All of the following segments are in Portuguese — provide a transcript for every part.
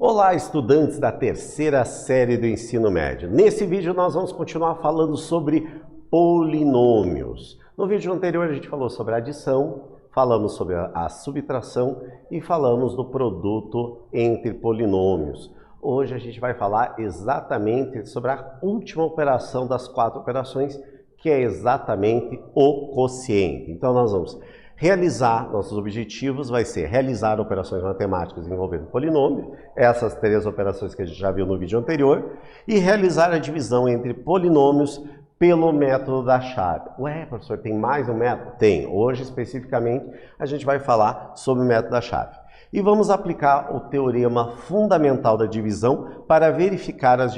Olá, estudantes da terceira série do ensino médio. Nesse vídeo nós vamos continuar falando sobre polinômios. No vídeo anterior a gente falou sobre a adição, falamos sobre a subtração e falamos do produto entre polinômios. Hoje a gente vai falar exatamente sobre a última operação das 4 operações, que é exatamente o quociente. Então nós vamos realizar, nossos objetivos vai ser realizar operações matemáticas envolvendo polinômio, essas 3 operações que a gente já viu no vídeo anterior, e realizar a divisão entre polinômios pelo método da chave. Ué, professor, tem mais um método? Tem. Hoje, especificamente, a gente vai falar sobre o método da chave. E vamos aplicar o teorema fundamental da divisão para verificar as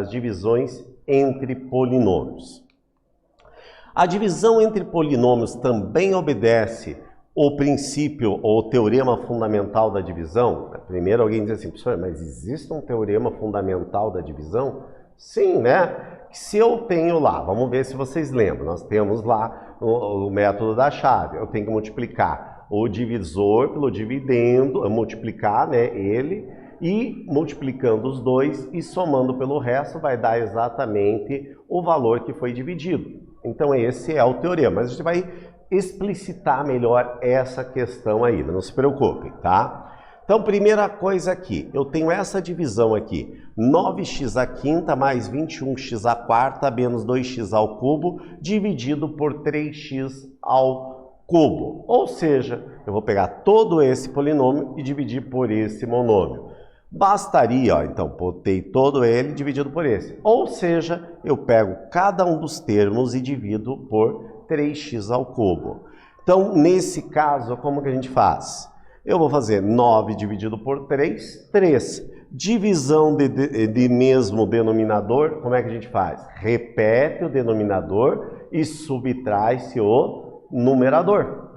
divisões entre polinômios. A divisão entre polinômios também obedece o princípio ou teorema fundamental da divisão? Primeiro alguém diz assim, professor, mas existe um teorema fundamental da divisão? Sim, né? Se eu tenho lá, vamos ver se vocês lembram, nós temos lá o método da chave, eu tenho que multiplicar o divisor pelo dividendo, multiplicar, né, ele, e multiplicando os dois e somando pelo resto vai dar exatamente o valor que foi dividido. Então esse é o teorema, mas a gente vai explicitar melhor essa questão aí, não se preocupem, tá? Então, primeira coisa aqui, eu tenho essa divisão aqui, 9x à quinta mais 21x à quarta menos 2x ao cubo, dividido por 3x ao cubo. Ou seja, eu vou pegar todo esse polinômio e dividir por esse monômio. Bastaria, ó, então, botei todo ele dividido por esse. Ou seja, eu pego cada um dos termos e divido por 3x ao cubo. Então, nesse caso, como que a gente faz? Eu vou fazer 9 dividido por 3, 3. Divisão de mesmo denominador, como é que a gente faz? Repete o denominador e subtrai-se o numerador,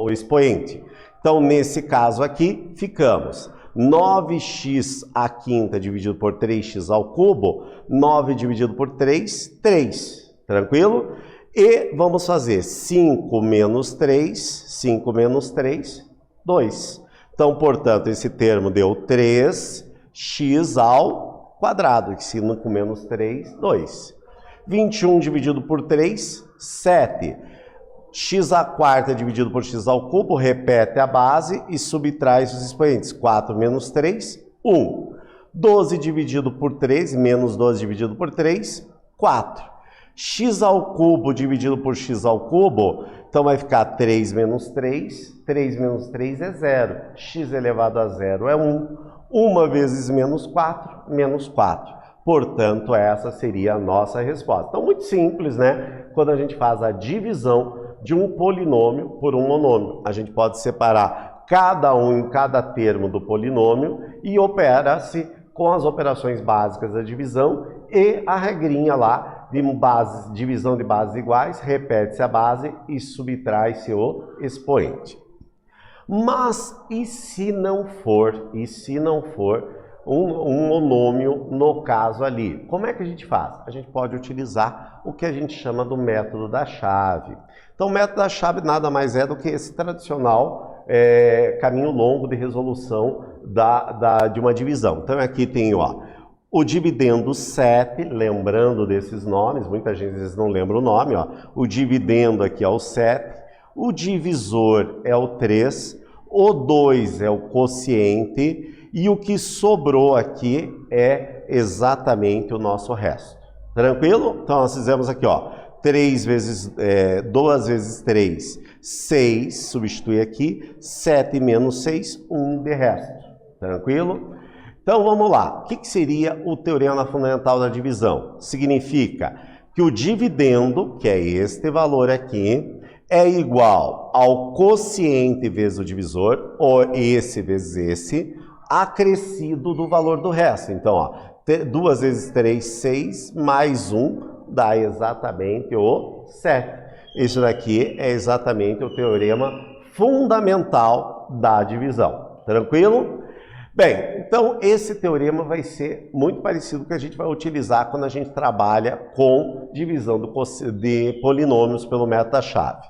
o expoente. Então, nesse caso aqui, ficamos 9x à quinta dividido por 3x ao cubo, 9 dividido por 3, 3. Tranquilo? E vamos fazer 5 menos 3, 5 menos 3, 2. Então, portanto, esse termo deu 3x ao quadrado, que 5 menos 3, 2. 21 dividido por 3, 7. X à quarta dividido por x ao cubo, repete a base e subtrai os expoentes. 4 menos 3, 1. 12 dividido por 3, menos 12 dividido por 3, 4. X ao cubo dividido por x ao cubo, então vai ficar 3 menos 3, 3 menos 3 é 0. X elevado a 0 é 1. 1 vezes menos 4, menos 4. Portanto, essa seria a nossa resposta. Então, muito simples, né? Quando a gente faz a divisão de um polinômio por um monômio. A gente pode separar cada um em cada termo do polinômio e opera-se com as operações básicas da divisão e a regrinha lá de divisão de bases iguais, repete-se a base e subtrai-se o expoente. Mas e se não for um monômio no caso ali? Como é que a gente faz? A gente pode utilizar o que a gente chama do método da chave. Então, o método da chave nada mais é do que esse tradicional caminho longo de resolução de uma divisão. Então, aqui tem ó, o dividendo 7, lembrando desses nomes, muita gente às vezes não lembra o nome, ó. O dividendo aqui é o 7, o divisor é o 3, o 2 é o quociente e o que sobrou aqui é exatamente o nosso resto. Tranquilo? Então, nós fizemos aqui, ó, 2 vezes 3, 6, substitui aqui, 7 menos 6, 1 de resto. Tranquilo? Então, vamos lá. O que seria o teorema fundamental da divisão? Significa que o dividendo, que é este valor aqui, é igual ao quociente vezes o divisor, ou esse vezes esse, acrescido do valor do resto. Então, ó, 2 vezes 3, 6, mais 1, dá exatamente o 7. Isso daqui é exatamente o teorema fundamental da divisão. Tranquilo? Bem, então esse teorema vai ser muito parecido com o que a gente vai utilizar quando a gente trabalha com divisão de polinômios pelo método da chave.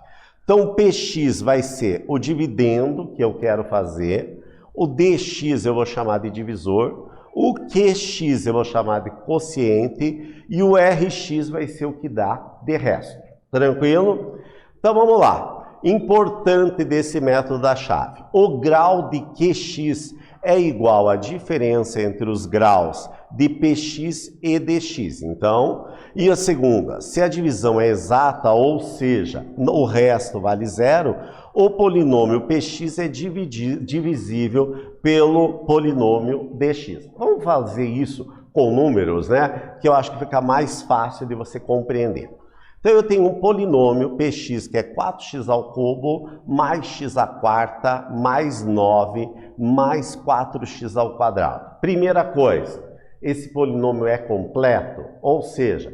Então, Px vai ser o dividendo que eu quero fazer, o dx eu vou chamar de divisor, o qx eu vou chamar de quociente e o rx vai ser o que dá de resto. Tranquilo? Então vamos lá. Importante desse método da chave. O grau de qx é igual à diferença entre os graus de px e dx. Então, e a segunda, se a divisão é exata, ou seja, o resto vale zero, o polinômio px é divisível pelo polinômio dx. Vamos fazer isso com números, né? Que eu acho que fica mais fácil de você compreender. Então eu tenho um polinômio px que é 4x ao cubo mais x à quarta mais 9 mais 4x ao quadrado. Primeira coisa, esse polinômio é completo, ou seja,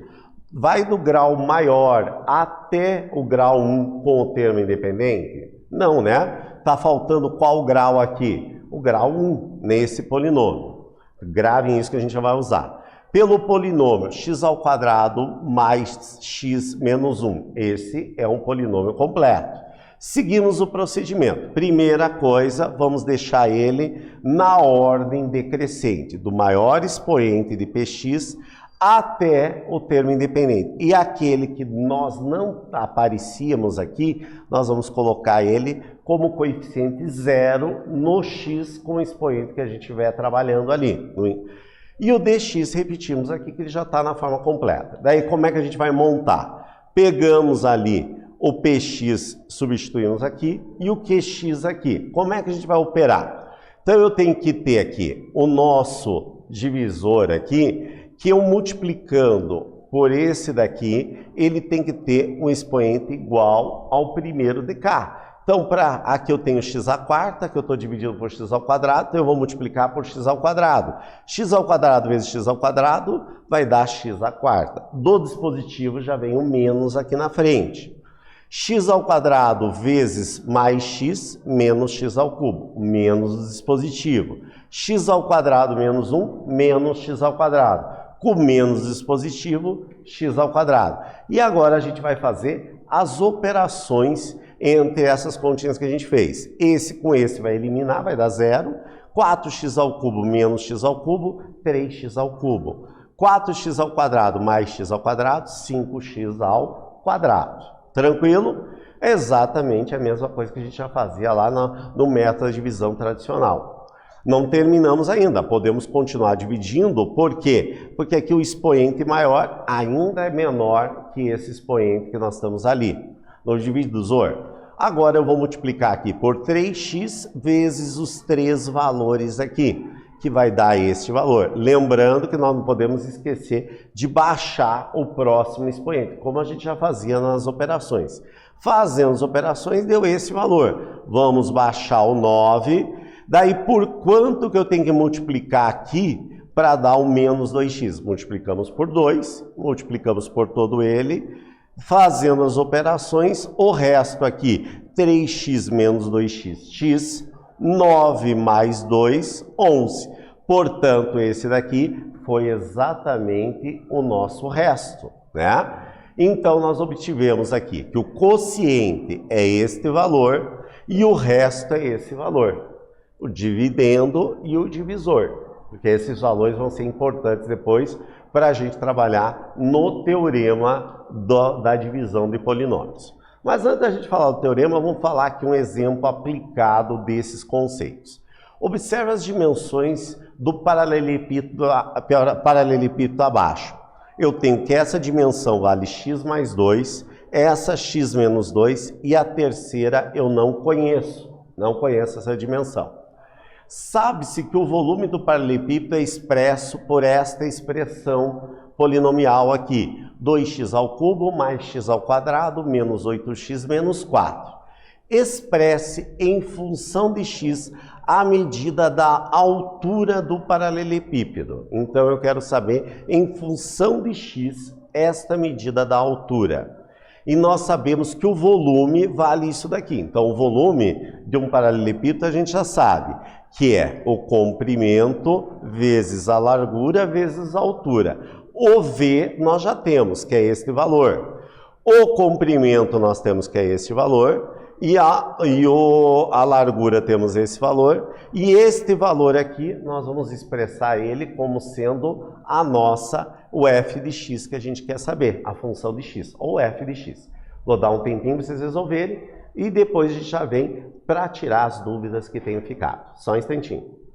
vai do grau maior até o grau 1 com o termo independente? Não, né? Tá faltando qual grau aqui? O grau 1 nesse polinômio. Gravem isso que a gente já vai usar. Pelo polinômio x ao quadrado mais x menos 1. Esse é um polinômio completo. Seguimos o procedimento. Primeira coisa, vamos deixar ele na ordem decrescente, do maior expoente de px até o termo independente. E aquele que nós não aparecíamos aqui, nós vamos colocar ele como coeficiente zero no x com o expoente que a gente estiver trabalhando ali. E o dx, repetimos aqui, que ele já está na forma completa. Daí, como é que a gente vai montar? Pegamos ali o px, substituímos aqui, e o qx aqui. Como é que a gente vai operar? Então, eu tenho que ter aqui o nosso divisor aqui, que eu multiplicando por esse daqui, ele tem que ter um expoente igual ao primeiro de cá. Então, aqui eu tenho x à quarta, que eu estou dividindo por x ao quadrado, então eu vou multiplicar por x ao quadrado. X ao quadrado vezes x ao quadrado vai dar x à quarta. Do dispositivo já vem o menos aqui na frente. X ao quadrado vezes mais x menos x ao cubo, menos o dispositivo. X ao quadrado menos 1 menos x ao quadrado. Com menos o dispositivo, x ao quadrado. E agora a gente vai fazer as operações entre essas continhas que a gente fez. Esse com esse vai eliminar, vai dar zero. 4x ao cubo menos x ao cubo, 3x ao cubo. 4x ao quadrado mais x ao quadrado, 5x ao quadrado. Tranquilo? É exatamente a mesma coisa que a gente já fazia lá no método de divisão tradicional. Não terminamos ainda, podemos continuar dividindo, por quê? Porque aqui o expoente maior ainda é menor que esse expoente que nós estamos ali. No divisor. Agora eu vou multiplicar aqui por 3x vezes os três valores aqui, que vai dar este valor. Lembrando que nós não podemos esquecer de baixar o próximo expoente, como a gente já fazia nas operações. Fazendo as operações, deu esse valor. Vamos baixar o 9. Daí, por quanto que eu tenho que multiplicar aqui para dar o menos 2x? Multiplicamos por 2, multiplicamos por todo ele. Fazendo as operações, o resto aqui, 3x menos 2x, x, 9 mais 2, 11. Portanto, esse daqui foi exatamente o nosso resto, né? Então, nós obtivemos aqui que o quociente é este valor e o resto é esse valor. O dividendo e o divisor, porque esses valores vão ser importantes depois para a gente trabalhar no teorema da divisão de polinômios. Mas antes da gente falar do teorema, vamos falar aqui um exemplo aplicado desses conceitos. Observe as dimensões do paralelepípedo abaixo. Eu tenho que essa dimensão vale x mais 2, essa x menos 2 e a terceira eu não conheço essa dimensão. Sabe-se que o volume do paralelepípedo é expresso por esta expressão polinomial aqui, 2x ao cubo mais x ao quadrado menos 8x menos 4. Expresse em função de x a medida da altura do paralelepípedo. Então eu quero saber, em função de x, esta medida da altura. E nós sabemos que o volume vale isso daqui. Então o volume de um paralelepípedo a gente já sabe, que é o comprimento vezes a largura vezes a altura. O V nós já temos, que é este valor. O comprimento nós temos que é este valor. e a largura temos esse valor, e este valor aqui nós vamos expressar ele como sendo o f de x que a gente quer saber, a função de x, ou f de x. Vou dar um tempinho para vocês resolverem, e depois a gente já vem para tirar as dúvidas que tenham ficado. Só um instantinho.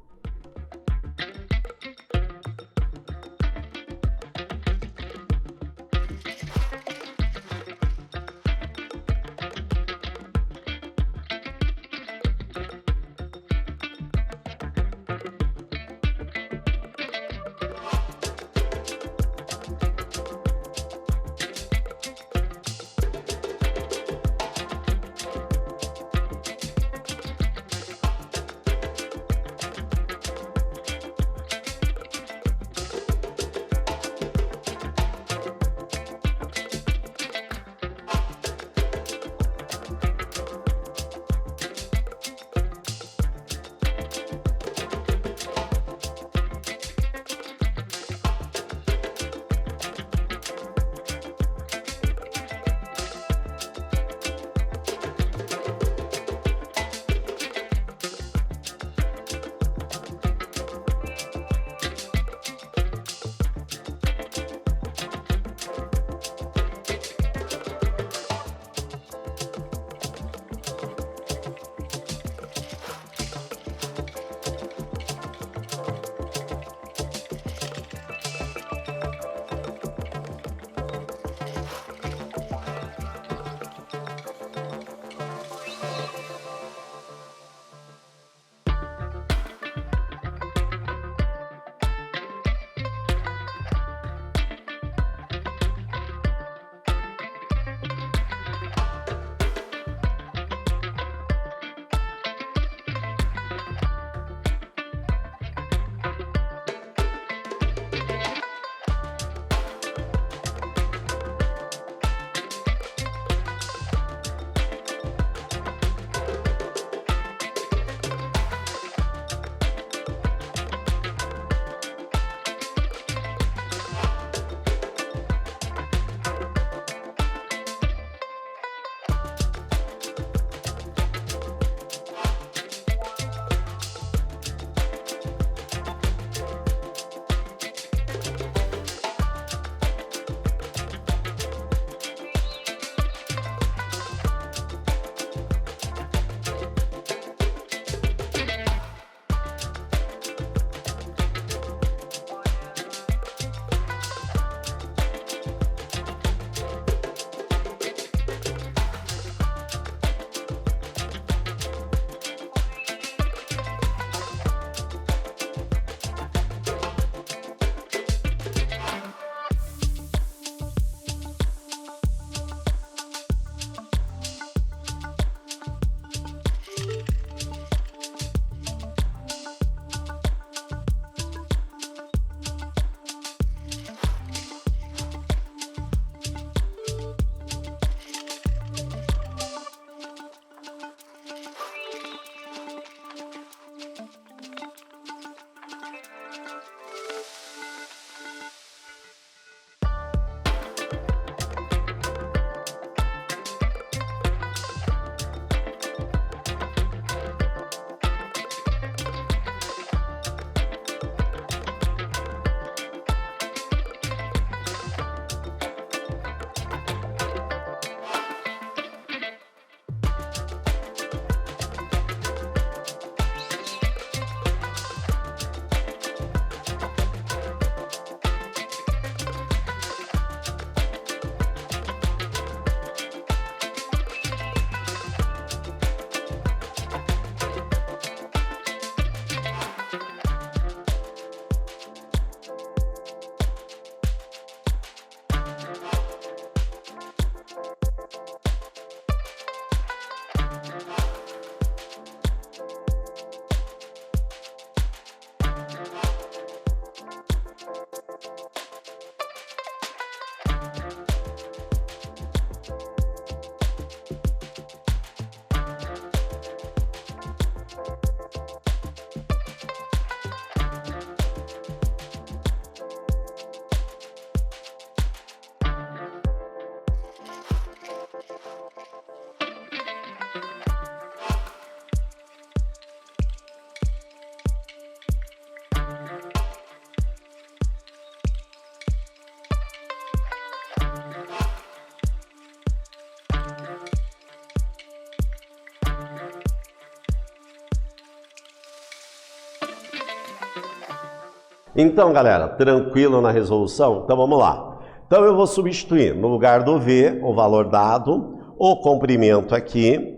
Então, galera, tranquilo na resolução? Então, vamos lá. Então, eu vou substituir, no lugar do V, o valor dado, o comprimento aqui,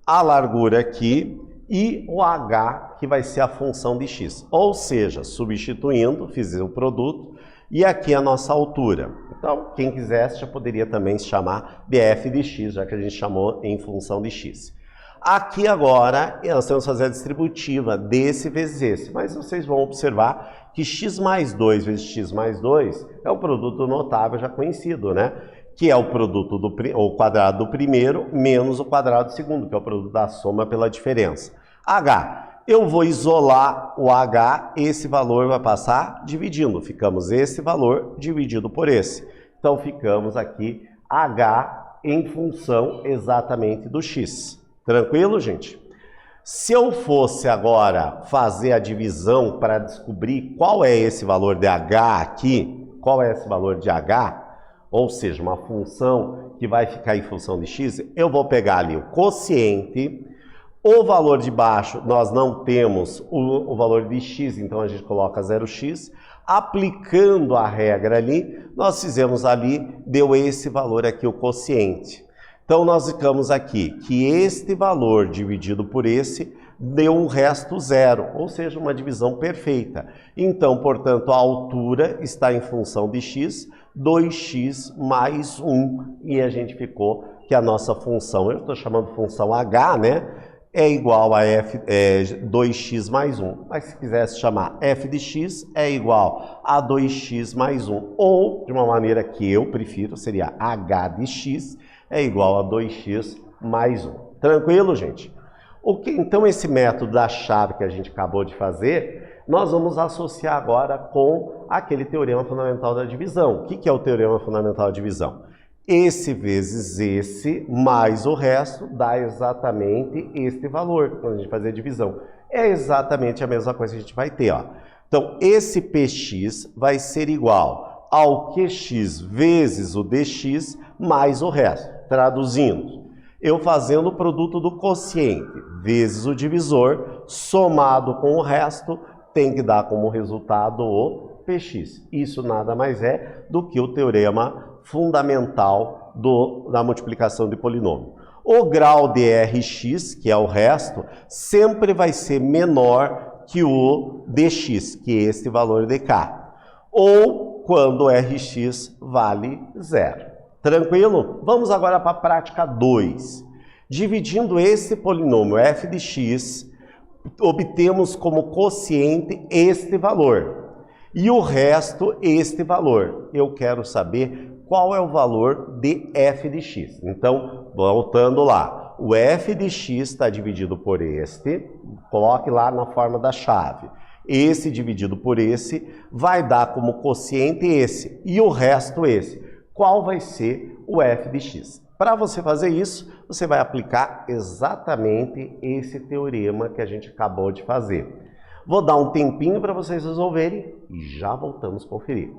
a largura aqui e o H, que vai ser a função de x. Ou seja, substituindo, fiz o produto, e aqui a nossa altura. Então, quem quisesse já poderia também se chamar de f de x, já que a gente chamou em função de x. Aqui agora, nós temos que fazer a distributiva desse vezes esse, mas vocês vão observar que x mais 2 vezes x mais 2 é um produto notável já conhecido, né? Que é o produto o quadrado do primeiro menos o quadrado do segundo, que é o produto da soma pela diferença. H, eu vou isolar o H, esse valor vai passar dividindo, ficamos esse valor dividido por esse. Então, ficamos aqui H em função exatamente do x. Tranquilo, gente? Se eu fosse agora fazer a divisão para descobrir qual é esse valor de H aqui, qual é esse valor de H, ou seja, uma função que vai ficar em função de x, eu vou pegar ali o quociente, o valor de baixo, nós não temos o valor de x, então a gente coloca 0x, aplicando a regra ali, nós fizemos ali, deu esse valor aqui, o quociente. Então, nós ficamos aqui que este valor dividido por esse deu um resto zero, ou seja, uma divisão perfeita. Então, portanto, a altura está em função de x, 2x mais 1, e a gente ficou que a nossa função, eu estou chamando função h, né, é igual a 2x mais 1. Mas se quisesse chamar f de x, é igual a 2x mais 1. Ou, de uma maneira que eu prefiro, seria h de x, é igual a 2x mais 1. Tranquilo, gente? Então, esse método da chave que a gente acabou de fazer, nós vamos associar agora com aquele teorema fundamental da divisão. O que é o teorema fundamental da divisão? Esse vezes esse, mais o resto, dá exatamente este valor, quando a gente fazer a divisão. É exatamente a mesma coisa que a gente vai ter, ó. Então, esse px vai ser igual ao qx vezes o dx mais o resto. Traduzindo, eu fazendo o produto do quociente vezes o divisor, somado com o resto, tem que dar como resultado o px. Isso nada mais é do que o teorema fundamental da multiplicação de polinômio. O grau de Rx, que é o resto, sempre vai ser menor que o dx, que é este valor de k. Ou quando o Rx vale zero. Tranquilo? Vamos agora para a prática 2. Dividindo esse polinômio f de x, obtemos como quociente este valor. E o resto, este valor. Eu quero saber qual é o valor de f de x. Então, voltando lá. O f de x está dividido por este. Coloque lá na forma da chave. Esse dividido por esse vai dar como quociente esse. E o resto esse. Qual vai ser o f de x? Para você fazer isso, você vai aplicar exatamente esse teorema que a gente acabou de fazer. Vou dar um tempinho para vocês resolverem e já voltamos a conferir.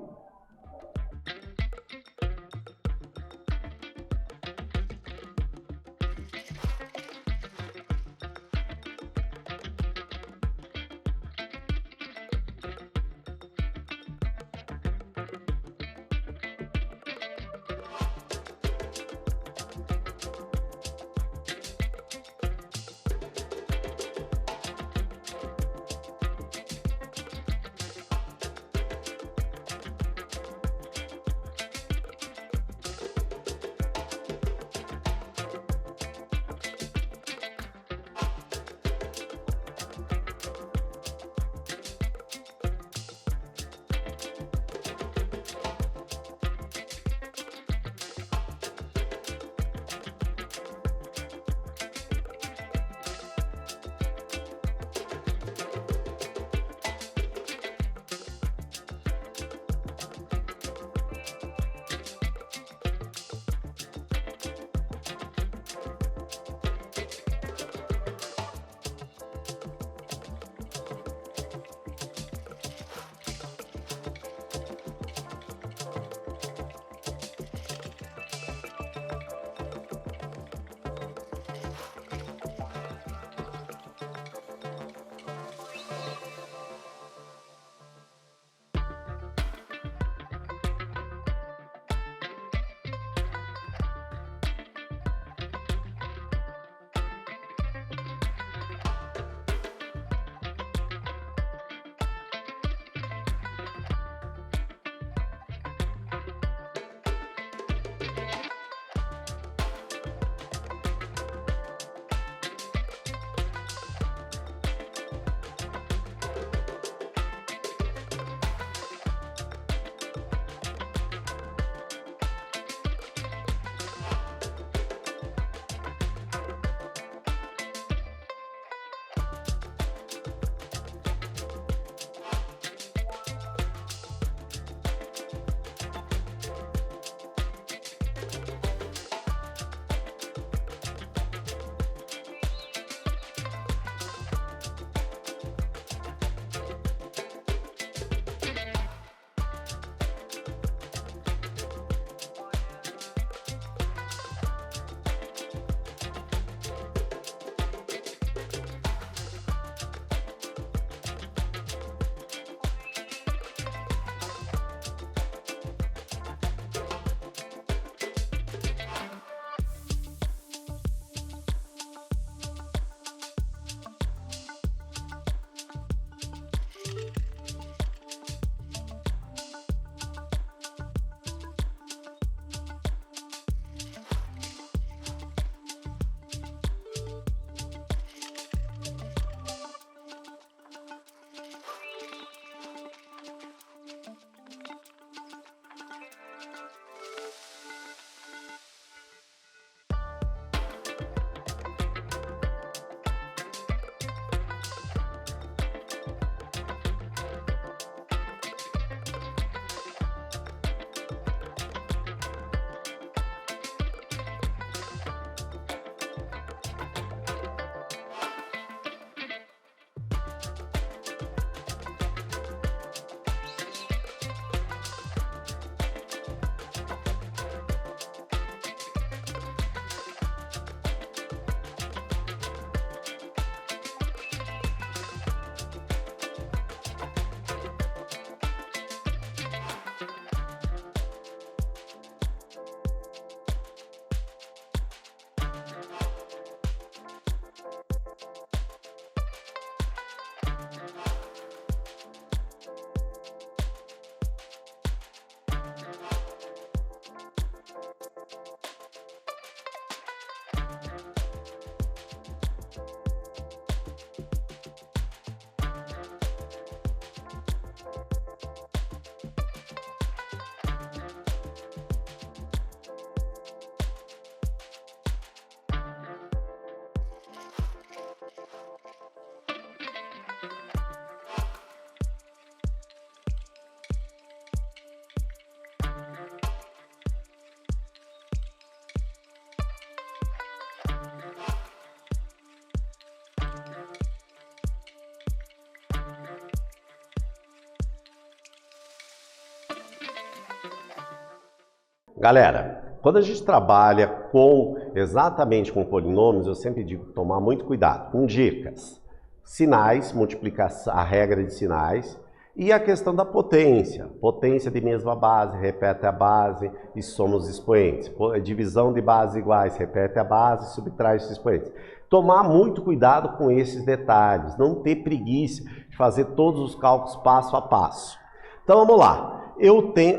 Galera, quando a gente trabalha exatamente com polinômios, eu sempre digo tomar muito cuidado com dicas. Sinais, multiplicação, a regra de sinais e a questão da potência. Potência de mesma base, repete a base e soma os expoentes. Divisão de bases iguais, repete a base, subtrai os expoentes. Tomar muito cuidado com esses detalhes, não ter preguiça de fazer todos os cálculos passo a passo. Então vamos lá.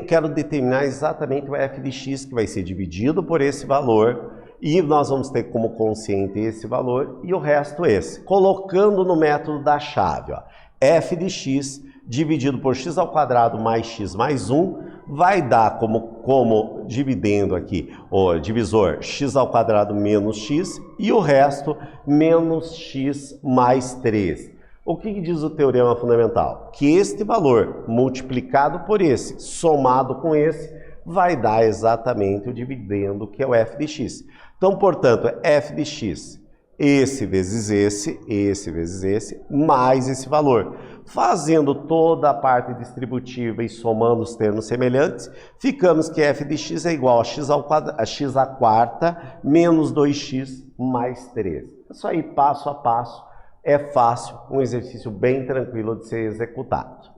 Quero determinar exatamente o f de x que vai ser dividido por esse valor e nós vamos ter como quociente esse valor e o resto esse. Colocando no método da chave, ó, f de x dividido por x ao quadrado mais x mais 1 vai dar como dividendo aqui o divisor x ao quadrado menos x e o resto menos x mais 3. O que diz o teorema fundamental? Que este valor multiplicado por esse, somado com esse, vai dar exatamente o dividendo que é o f de x. Então, portanto, f de x, esse vezes esse, mais esse valor. Fazendo toda a parte distributiva e somando os termos semelhantes, ficamos que f de x é igual a x à quarta menos 2x mais 3. Isso aí, passo a passo. É fácil, um exercício bem tranquilo de ser executado.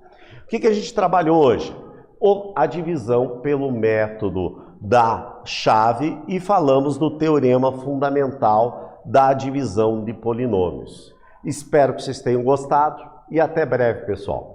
O que a gente trabalhou hoje? A divisão pelo método da chave e falamos do teorema fundamental da divisão de polinômios. Espero que vocês tenham gostado e até breve, pessoal.